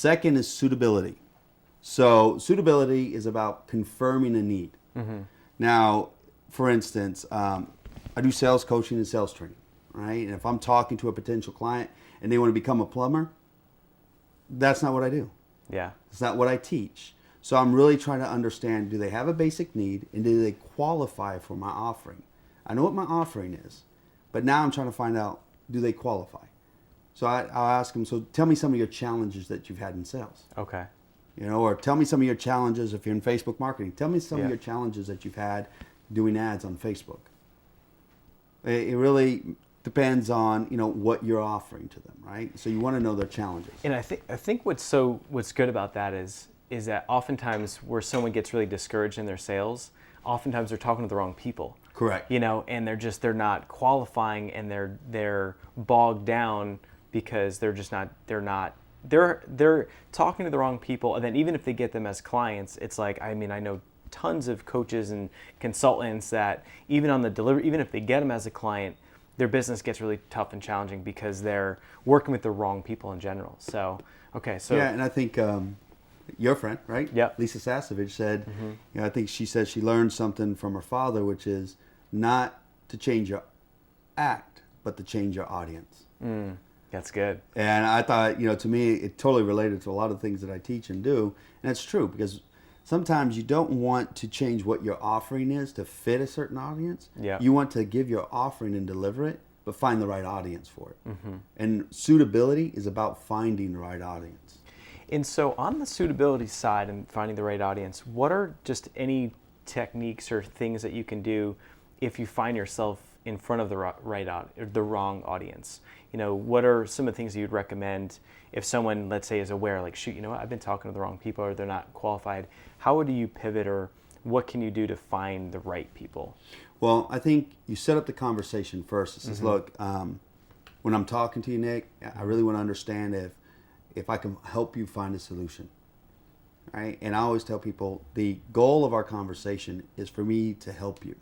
Second is suitability. So suitability is about confirming a need. Now, for instance, I do sales coaching and sales training, right? And if I'm talking to a potential client and they want to become a plumber, that's not what I do. Yeah. It's not what I teach. So I'm really trying to understand, do they have a basic need and do they qualify for my offering? I know what my offering is, but now I'm trying to find out, do they qualify? So I'll ask them, so tell me some of your challenges that you've had in sales. Okay. You know, or tell me some of your challenges if you're in Facebook marketing. Tell me some of your challenges that you've had doing ads on Facebook. It really depends on, you know, what you're offering to them, right? So you want to know their challenges. And I think what's good about that is that oftentimes where someone gets really discouraged in their sales, oftentimes they're talking to the wrong people. Correct. You know, and they're not qualifying, and they're bogged down because they're talking to the wrong people. And then even if they get them as clients, it's like, I mean, I know tons of coaches and consultants that even on the delivery, even if they get them as a client, their business gets really tough and challenging because they're working with the wrong people in general. So, okay. So yeah, and I think your friend, right? Yep. Lisa Sasevich said, you know, I think she said she learned something from her father, which is not to change your act, but to change your audience. That's good. And I thought, you know, to me, it totally related to a lot of things that I teach and do. And it's true, because sometimes you don't want to change what your offering is to fit a certain audience. Yeah. You want to give your offering and deliver it, but find the right audience for it. And suitability is about finding the right audience. And so on the suitability side and finding the right audience, what are just any techniques or things that you can do if you find yourself in front of the wrong audience? You know, what are some of the things that you'd recommend if someone, let's say, is aware, like, shoot, you know what, I've been talking to the wrong people, or they're not qualified. How do you pivot, or what can you do to find the right people? Well, I think you set up the conversation first. It says, look, when I'm talking to you, Nick, I really want to understand if I can help you find a solution. Right? And I always tell people the goal of our conversation is for me to help you.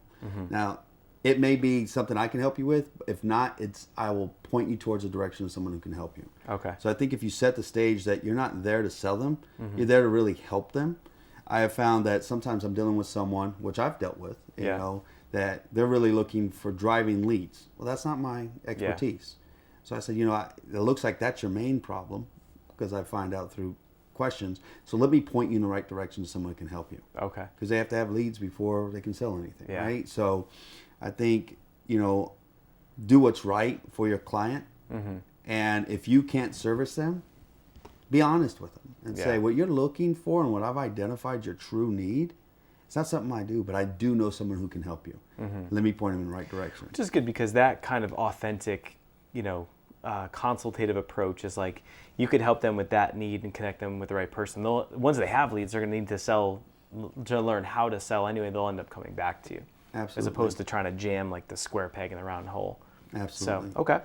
Now, it may be something I can help you with. If not, I will point you towards the direction of someone who can help you. Okay. So I think if you set the stage that you're not there to sell them, you're there to really help them. I have found that sometimes I'm dealing with someone, which I've dealt with, you know, that they're really looking for driving leads. Well, that's not my expertise. So I said, you know, it looks like that's your main problem, because I find out through questions. So let me point you in the right direction to someone who can help you. Okay. Because they have to have leads before they can sell anything, Yeah. right? So I think, you know, do what's right for your client. And if you can't service them, be honest with them and say, what you're looking for and what I've identified your true need, it's not something I do, but I do know someone who can help you. Let me point them in the right direction. Which is good, because that kind of authentic, you know, consultative approach is like, you could help them with that need and connect them with the right person. Once they have leads, they're going to need to learn how to sell anyway. They'll end up coming back to you. Absolutely. As opposed to trying to jam like the square peg in the round hole. Absolutely. So, okay.